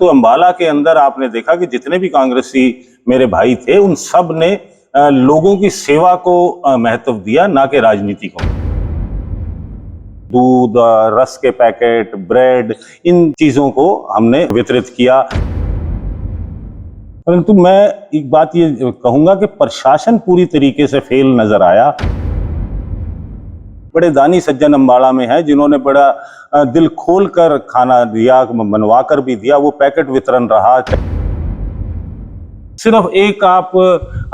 तो अंबाला के अंदर आपने देखा कि जितने भी कांग्रेसी मेरे भाई थे उन सब ने लोगों की सेवा को महत्व दिया, ना कि राजनीति को। दूध, रस के पैकेट, ब्रेड, इन चीजों को हमने वितरित किया। परंतु मैं एक बात ये कहूंगा कि प्रशासन पूरी तरीके से फेल नजर आया। बड़े दानी सज्जन अंबाला में है जिन्होंने बड़ा दिल खोल कर खाना दिया, बनवा कर भी दिया। वो पैकेट वितरण रहा। सिर्फ एक आप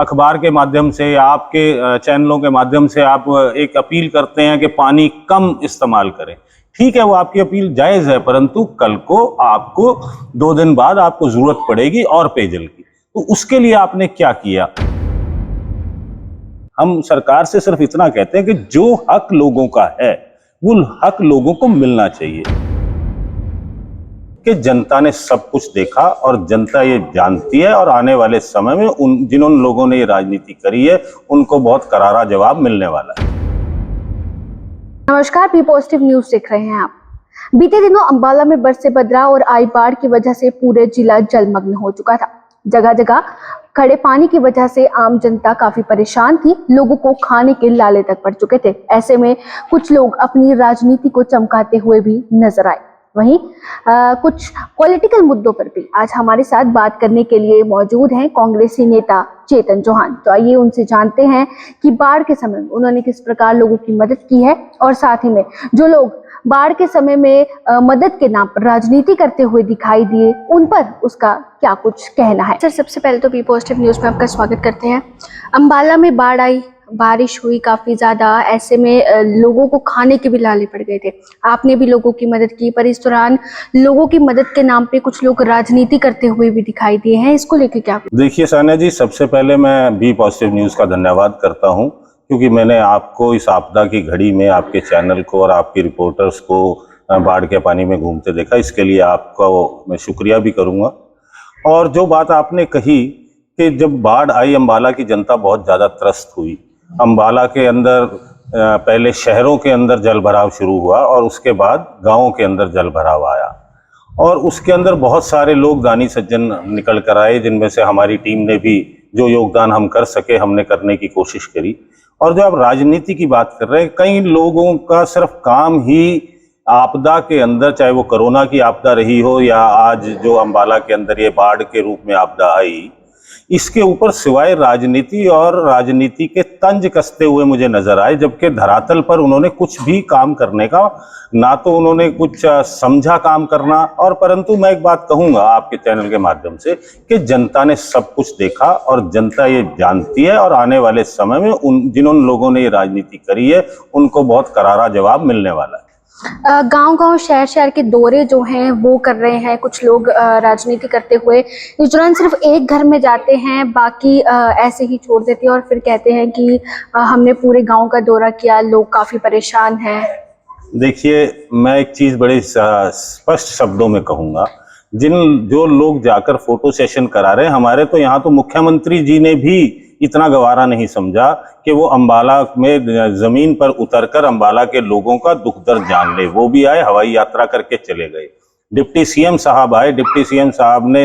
अखबार के माध्यम से या आपके चैनलों के माध्यम से आप एक अपील करते हैं कि पानी कम इस्तेमाल करें। ठीक है, वो आपकी अपील जायज है, परंतु कल को आपको 2 दिन बाद आपको जरूरत पड़ेगी और पेयजल की, तो उसके लिए आपने क्या किया? हम सरकार से सिर्फ इतना कहते हैं कि जो हक लोगों का है वो हक लोगों को मिलना चाहिए। कि जनता ने सब कुछ देखा और जनता ये जानती है, और आने वाले समय में जिन लोगों ने ये राजनीति करी है उनको बहुत करारा जवाब मिलने वाला है। नमस्कार, बी पॉजिटिव न्यूज देख रहे हैं आप। बीते दिनों अंबाला में बरसे बदरा और आई बाढ़ की वजह से पूरे जिला जलमग्न हो चुका था। जगह जगह खड़े पानी की वजह से आम जनता काफी परेशान थी। लोगों को खाने के लाले तक पड़ चुके थे। ऐसे में कुछ लोग अपनी राजनीति को चमकाते हुए भी नजर आए। वहीं कुछ पॉलिटिकल मुद्दों पर भी आज हमारे साथ बात करने के लिए मौजूद हैं कांग्रेसी नेता चेतन चौहान। तो आइए उनसे जानते हैं कि बाढ़ के समय में उन्होंने किस प्रकार लोगों की मदद की है, और साथ ही में जो लोग बाढ़ के समय में मदद के नाम पर राजनीति करते हुए दिखाई दिए, उन पर उसका क्या कुछ कहना है। सर, सबसे पहले तो बी पॉजिटिव न्यूज में आपका स्वागत करते हैं। अंबाला में बाढ़ आई, बारिश हुई काफी ज्यादा, ऐसे में लोगों को खाने के भी लाले पड़ गए थे। आपने भी लोगों की मदद की, पर इस दौरान लोगों की मदद के नाम पे कुछ लोग राजनीति करते हुए भी दिखाई दिए हैं। इसको लेकर क्या? देखिए सानिया जी, सबसे पहले मैं बी पॉजिटिव न्यूज का धन्यवाद करता हूं, क्योंकि मैंने आपको इस आपदा की घड़ी में आपके चैनल को और आपकी रिपोर्टर्स को बाढ़ के पानी में घूमते देखा। इसके लिए आपका मैं शुक्रिया भी करूंगा। और जो बात आपने कही कि जब बाढ़ आई, अंबाला की जनता बहुत ज़्यादा त्रस्त हुई। अंबाला के अंदर पहले शहरों के अंदर जल भराव शुरू हुआ और उसके बाद गाँवों के अंदर जल भराव आया, और उसके अंदर बहुत सारे लोग दानी सज्जन निकल कर आए, जिनमें से हमारी टीम ने भी जो योगदान हम कर सके हमने करने की कोशिश करी। और जो आप राजनीति की बात कर रहे हैं, कई लोगों का सिर्फ काम ही आपदा के अंदर, चाहे वो कोरोना की आपदा रही हो या आज जो अंबाला के अंदर ये बाढ़ के रूप में आपदा आई, इसके ऊपर सिवाय राजनीति और राजनीति के तंज कसते हुए मुझे नजर आए। जबकि धरातल पर उन्होंने कुछ भी काम करने का, ना तो उन्होंने कुछ समझा काम करना। और परंतु मैं एक बात कहूंगा आपके चैनल के माध्यम से कि जनता ने सब कुछ देखा और जनता ये जानती है, और आने वाले समय में जिन लोगों ने ये राजनीति करी है उनको बहुत करारा जवाब मिलने वाला है। गांव-गांव, शहर-शहर के दौरे जो हैं वो कर रहे हैं कुछ लोग राजनीति करते हुए। इस दौरान सिर्फ एक घर में जाते हैं, बाकी ऐसे ही छोड़ देते हैं और फिर कहते हैं कि हमने पूरे गांव का दौरा किया, लोग काफी परेशान हैं। देखिए, मैं एक चीज बड़े स्पष्ट शब्दों में कहूंगा, जो लोग जाकर फोटो सेशन करा रहे हैं, हमारे तो यहाँ तो मुख्यमंत्री जी ने भी इतना गवारा नहीं समझा कि वो अंबाला में जमीन पर उतरकर अंबाला के लोगों का दुख दर्द जान ले। वो भी आए, हवाई यात्रा करके चले गए। डिप्टी सीएम साहब आए, डिप्टी सीएम साहब ने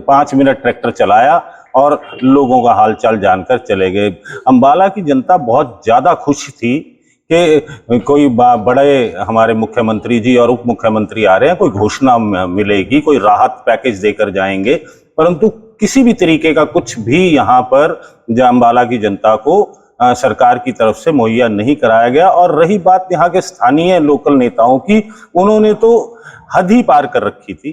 5 मिनट ट्रैक्टर चलाया और लोगों का हालचाल जानकर चले गए। अंबाला की जनता बहुत ज्यादा खुश थी कि कोई बड़े हमारे मुख्यमंत्री जी और उप मुख्यमंत्री आ रहे हैं, कोई घोषणा मिलेगी, कोई राहत पैकेज देकर जाएंगे, परंतु किसी भी तरीके का कुछ भी यहाँ पर अंबाला की जनता को सरकार की तरफ से मुहैया नहीं कराया गया। और रही बात यहाँ के स्थानीय लोकल नेताओं की, उन्होंने तो हद ही पार कर रखी थी।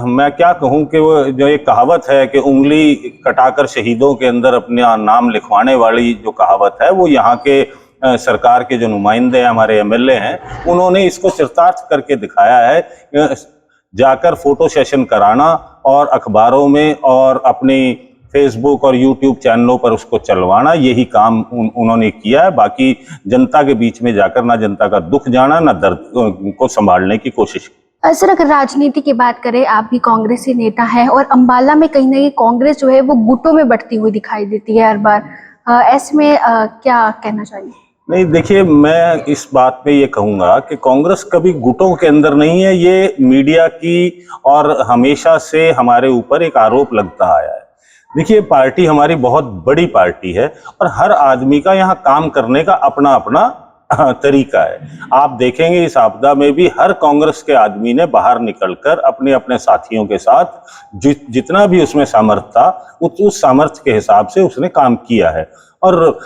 मैं क्या कहूँ कि वो जो एक कहावत है कि उंगली कटाकर शहीदों के अंदर अपने नाम लिखवाने वाली जो कहावत है, वो यहाँ के सरकार के जो नुमाइंदे हमारे एमएलए हैं, उन्होंने इसको चरितार्थ करके दिखाया है। जाकर फोटो सेशन कराना और अखबारों में और अपनी फेसबुक और यूट्यूब चैनलों पर उसको चलवाना, यही काम उन्होंने किया है। बाकी जनता के बीच में जाकर ना जनता का दुख जाना, ना दर्द को संभालने की कोशिश। सर, अगर राजनीति की बात करें, आप भी कांग्रेसी नेता हैं और अंबाला में कहीं ना कहीं कांग्रेस जो है वो गुटों में बढ़ती हुई दिखाई देती है हर बार। ऐसे में क्या कहना चाहिए? नहीं, देखिए, मैं इस बात पे ये कहूंगा कि कांग्रेस कभी गुटों के अंदर नहीं है। ये मीडिया की और हमेशा से हमारे ऊपर एक आरोप लगता आया है। देखिए, पार्टी हमारी बहुत बड़ी पार्टी है और हर आदमी का यहाँ काम करने का अपना अपना तरीका है। आप देखेंगे इस आपदा में भी हर कांग्रेस के आदमी ने बाहर निकलकर अपने अपने साथियों के साथ जितना भी उसमें सामर्थ्य था उस सामर्थ्य के हिसाब से उसने काम किया है। और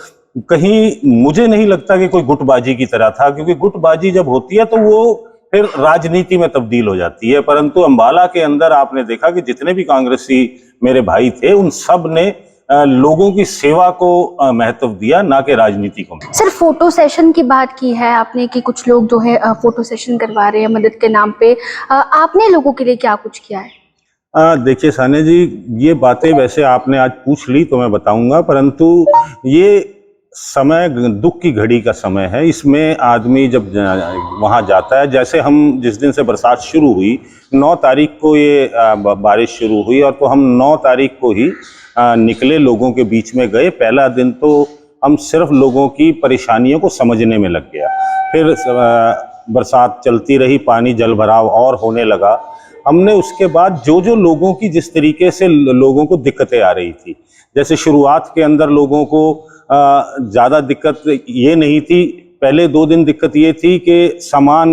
कहीं मुझे नहीं लगता कि कोई गुटबाजी की तरह था, क्योंकि गुटबाजी जब होती है तो वो फिर राजनीति में तब्दील हो जाती है। परंतु अंबाला के अंदर आपने देखा कि जितने भी कांग्रेसी मेरे भाई थे उन सब ने लोगों की सेवा को महत्व दिया, ना कि राजनीति को। सर, फोटो सेशन की बात की है आपने कि कुछ लोग जो है फोटो सेशन करवा रहे हैं मदद के नाम पे। आपने लोगों के लिए क्या कुछ किया है? देखिए साने जी, ये बातें वैसे आपने आज पूछ ली तो मैं बताऊंगा, परंतु ये समय दुख की घड़ी का समय है। इसमें आदमी जब वहां जाता है, जैसे हम जिस दिन से बरसात शुरू हुई 9 तारीख को ये बारिश शुरू हुई, और तो हम 9 तारीख को ही निकले, लोगों के बीच में गए। पहला दिन तो हम सिर्फ लोगों की परेशानियों को समझने में लग गया। फिर बरसात चलती रही, पानी जल भराव और होने लगा। हमने उसके बाद जो जो लोगों की जिस तरीके से लोगों को दिक्कतें आ रही थी, जैसे शुरुआत के अंदर लोगों को ज़्यादा दिक्कत ये नहीं थी। पहले 2 दिन दिक्कत ये थी कि सामान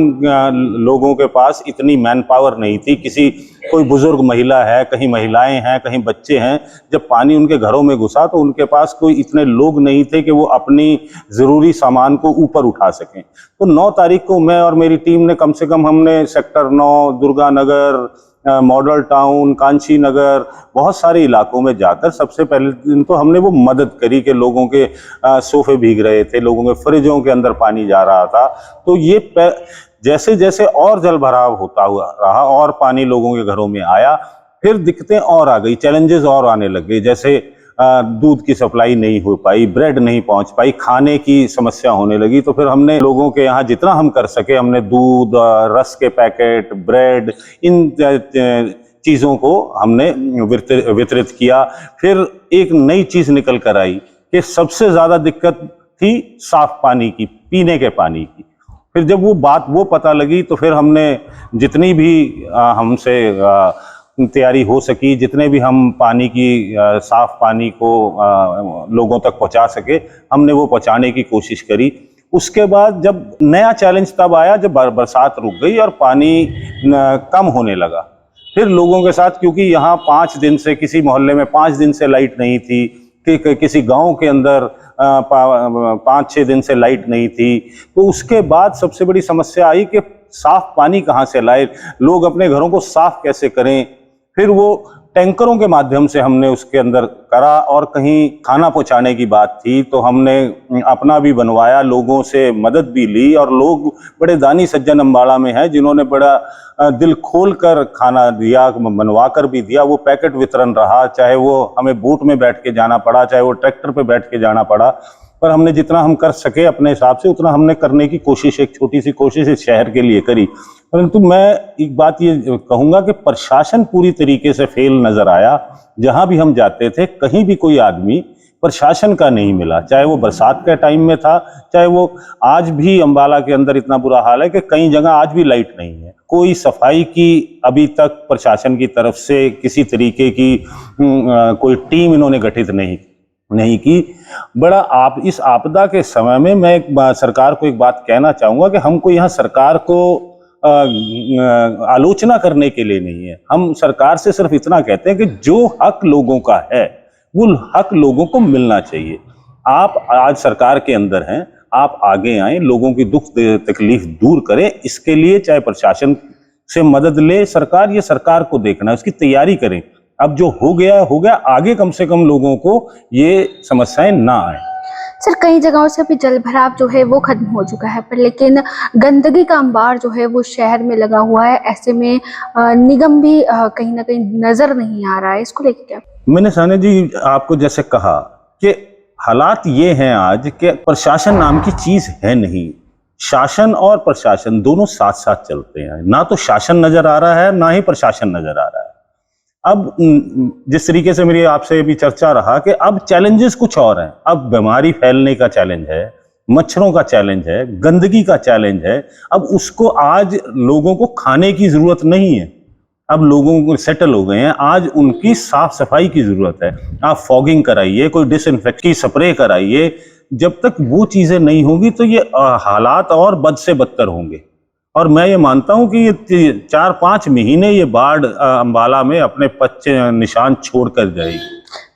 लोगों के पास इतनी मैन पावर नहीं थी। कोई बुजुर्ग महिला है, कहीं महिलाएं हैं, कहीं बच्चे हैं। जब पानी उनके घरों में घुसा तो उनके पास कोई इतने लोग नहीं थे कि वो अपनी ज़रूरी सामान को ऊपर उठा सकें। तो 9 तारीख को मैं और मेरी टीम ने कम से कम हमने सेक्टर 9, दुर्गा नगर, मॉडल टाउन, कांची नगर, बहुत सारे इलाकों में जाकर सबसे पहले दिन तो हमने वो मदद करी कि लोगों के सोफे भीग रहे थे, लोगों के फ्रिजों के अंदर पानी जा रहा था। तो ये जैसे जैसे और जल भराव होता हुआ रहा और पानी लोगों के घरों में आया, फिर दिक्कतें और आ गई, चैलेंजेस और आने लग गए। जैसे दूध की सप्लाई नहीं हो पाई, ब्रेड नहीं पहुंच पाई, खाने की समस्या होने लगी। तो फिर हमने लोगों के यहाँ जितना हम कर सके, हमने दूध, रस के पैकेट, ब्रेड, इन चीज़ों को हमने वितरित किया। फिर एक नई चीज़ निकल कर आई कि सबसे ज़्यादा दिक्कत थी साफ पानी की, पीने के पानी की। फिर जब वो पता लगी तो फिर हमने जितनी भी हमसे तैयारी हो सकी, जितने भी हम पानी की साफ पानी को लोगों तक पहुंचा सके, हमने वो पहुंचाने की कोशिश करी। उसके बाद जब नया चैलेंज तब आया जब बरसात रुक गई और पानी कम होने लगा। फिर लोगों के साथ, क्योंकि यहाँ 5 दिन से किसी मोहल्ले में 5 दिन से लाइट नहीं थी, कि किसी गांव के अंदर 5-6 दिन से लाइट नहीं थी, तो उसके बाद सबसे बड़ी समस्या आई कि साफ पानी कहाँ से लाए, लोग अपने घरों को साफ कैसे करें। फिर वो टैंकरों के माध्यम से हमने उसके अंदर करा। और कहीं खाना पहुंचाने की बात थी तो हमने अपना भी बनवाया, लोगों से मदद भी ली, और लोग बड़े दानी सज्जन अम्बाड़ा में हैं जिन्होंने बड़ा दिल खोल कर खाना दिया, बनवा कर भी दिया। वो पैकेट वितरण रहा, चाहे वो हमें बोट में बैठ के जाना पड़ा, चाहे वो ट्रैक्टर पे बैठ के जाना पड़ा, पर हमने जितना हम कर सके अपने हिसाब से उतना हमने करने की कोशिश, एक छोटी सी कोशिश इस शहर के लिए करी। परंतु मैं एक बात ये कहूँगा कि प्रशासन पूरी तरीके से फेल नजर आया। जहाँ भी हम जाते थे कहीं भी कोई आदमी प्रशासन का नहीं मिला, चाहे वो बरसात के टाइम में था, चाहे वो आज भी अम्बाला के अंदर इतना बुरा हाल है कि कई जगह आज भी लाइट नहीं है। कोई सफाई की अभी तक प्रशासन की तरफ से किसी तरीके की कोई टीम इन्होंने गठित नहीं की। इस आपदा के समय में मैं सरकार को एक बात कहना चाहूंगा कि हमको यहाँ सरकार को आलोचना करने के लिए नहीं है। हम सरकार से सिर्फ इतना कहते हैं कि जो हक लोगों का है वो हक लोगों को मिलना चाहिए। आप आज सरकार के अंदर हैं, आप आगे आए, लोगों की दुख तकलीफ दूर करें। इसके लिए चाहे प्रशासन से मदद ले सरकार, ये सरकार को देखना है, उसकी तैयारी करें। अब जो हो गया, आगे कम से कम लोगों को ये समस्याएं ना आए। सर, कई जगहों से अभी जल भराव जो है वो खत्म हो चुका है, पर लेकिन गंदगी का अंबार जो है वो शहर में लगा हुआ है। ऐसे में निगम भी कहीं ना कहीं नजर नहीं आ रहा है, इसको लेकर क्या? मैंने साने जी आपको जैसे कहा कि हालात ये हैं आज कि प्रशासन नाम की चीज है नहीं। शासन और प्रशासन दोनों साथ साथ चलते हैं। ना तो शासन नजर आ रहा है, ना ही प्रशासन नजर आ रहा है। अब जिस तरीके से मेरी आपसे भी चर्चा रहा कि अब चैलेंजेस कुछ और हैं। अब बीमारी फैलने का चैलेंज है, मच्छरों का चैलेंज है, गंदगी का चैलेंज है। अब उसको आज लोगों को खाने की जरूरत नहीं है, अब लोगों को सेटल हो गए हैं, आज उनकी साफ सफाई की जरूरत है। आप फॉगिंग कराइए, कोई डिसइंफेक्ट की स्प्रे कराइए। जब तक वो चीजें नहीं होंगी तो ये हालात और बद से बदतर होंगे। और मैं ये मानता हूं कि ये 4-5 महीने ये बाढ़ अंबाला में अपने पच्चे निशान छोड़ कर जाएगी।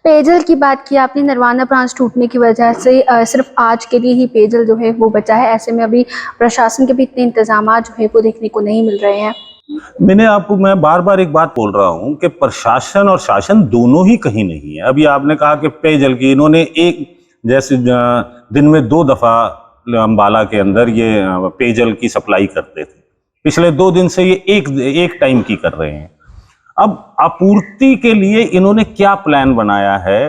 पेयजल की बात की आपने, नरवाना ब्रांच टूटने की वजह से सिर्फ आज के लिए ही पेयजल जो है वो बचा है। ऐसे में अभी प्रशासन के भी इतने इंतजाम जो है वो देखने को नहीं मिल रहे हैं। मैं बार बार एक बात बोल रहा हूं कि प्रशासन और शासन दोनों ही कहीं नहीं है। अभी आपने कहा कि पेयजल की इन्होंने एक जैसे दिन में 2 दफा अंबाला के अंदर ये पेयजल की सप्लाई करते थे, पिछले 2 दिन से ये एक टाइम की कर रहे हैं। अब आपूर्ति के लिए इन्होंने क्या प्लान बनाया है?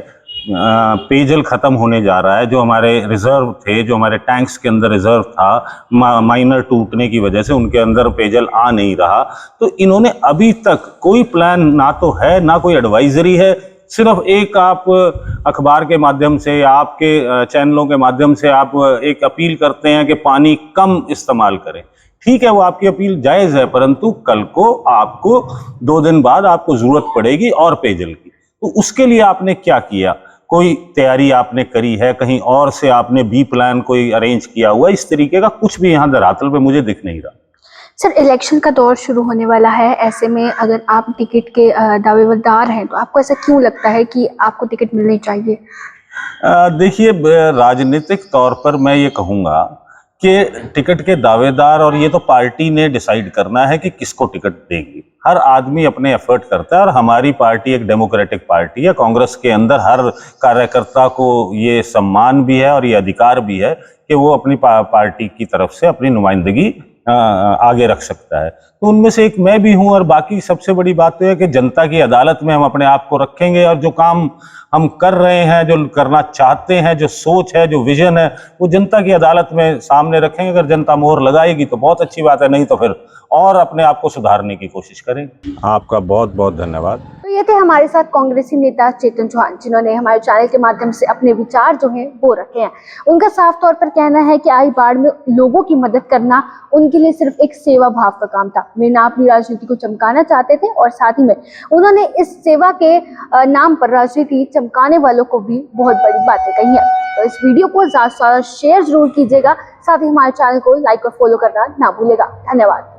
पेयजल खत्म होने जा रहा है, जो हमारे रिजर्व थे, जो हमारे टैंक्स के अंदर रिजर्व था, माइनर टूटने की वजह से उनके अंदर पेयजल आ नहीं रहा। तो इन्होंने अभी तक कोई प्लान ना तो है, ना कोई एडवाइजरी है। सिर्फ एक आप अखबार के माध्यम से, आपके चैनलों के माध्यम से आप एक अपील करते हैं कि पानी कम इस्तेमाल करें। ठीक है, वो आपकी अपील जायज है, परंतु कल को आपको 2 दिन बाद आपको जरूरत पड़ेगी और पेयजल की, तो उसके लिए आपने क्या किया? कोई तैयारी आपने करी है? कहीं और से आपने बी प्लान कोई अरेंज किया हुआ? इस तरीके का कुछ भी यहाँ धरातल पे मुझे दिख नहीं रहा। सर, इलेक्शन का दौर शुरू होने वाला है, ऐसे में अगर आप टिकट के दावेदार हैं तो आपको ऐसा क्यों लगता है कि आपको टिकट मिलनी चाहिए? देखिए, राजनीतिक तौर पर मैं ये कहूँगा कि टिकट के दावेदार, और ये तो पार्टी ने डिसाइड करना है कि किसको टिकट देगी। हर आदमी अपने एफर्ट करता है, और हमारी पार्टी एक डेमोक्रेटिक पार्टी है। कांग्रेस के अंदर हर कार्यकर्ता को ये सम्मान भी है और ये अधिकार भी है कि वो अपनी पार्टी की तरफ से अपनी नुमाइंदगी आगे रख सकता है। तो उनमें से एक मैं भी हूं। और बाकी सबसे बड़ी बात तो है कि जनता की अदालत में हम अपने आप को रखेंगे, और जो काम हम कर रहे हैं, जो करना चाहते हैं, जो सोच है, जो विजन है, वो जनता की अदालत में सामने रखेंगे। अगर जनता मोहर लगाएगी तो बहुत अच्छी बात है, नहीं तो फिर और अपने आप को सुधारने की कोशिश करेंगे। आपका बहुत बहुत धन्यवाद। तो ये थे हमारे साथ कांग्रेसी नेता चेतन चौहान, जिन्होंने हमारे चैनल के माध्यम से अपने विचार जो हैं वो रखे हैं। उनका साफ तौर पर कहना है कि आई बाढ़ में लोगों की मदद करना उनके लिए सिर्फ एक सेवा भाव का काम था। वे ना अपनी राजनीति को चमकाना चाहते थे, और साथ ही में उन्होंने इस सेवा के नाम पर राजनीति चमकाने वालों को भी बहुत बड़ी बातें कही है। तो इस वीडियो को ज्यादा से ज्यादा शेयर जरूर कीजिएगा, साथ ही हमारे चैनल को लाइक और फॉलो करना ना भूलेगा। धन्यवाद।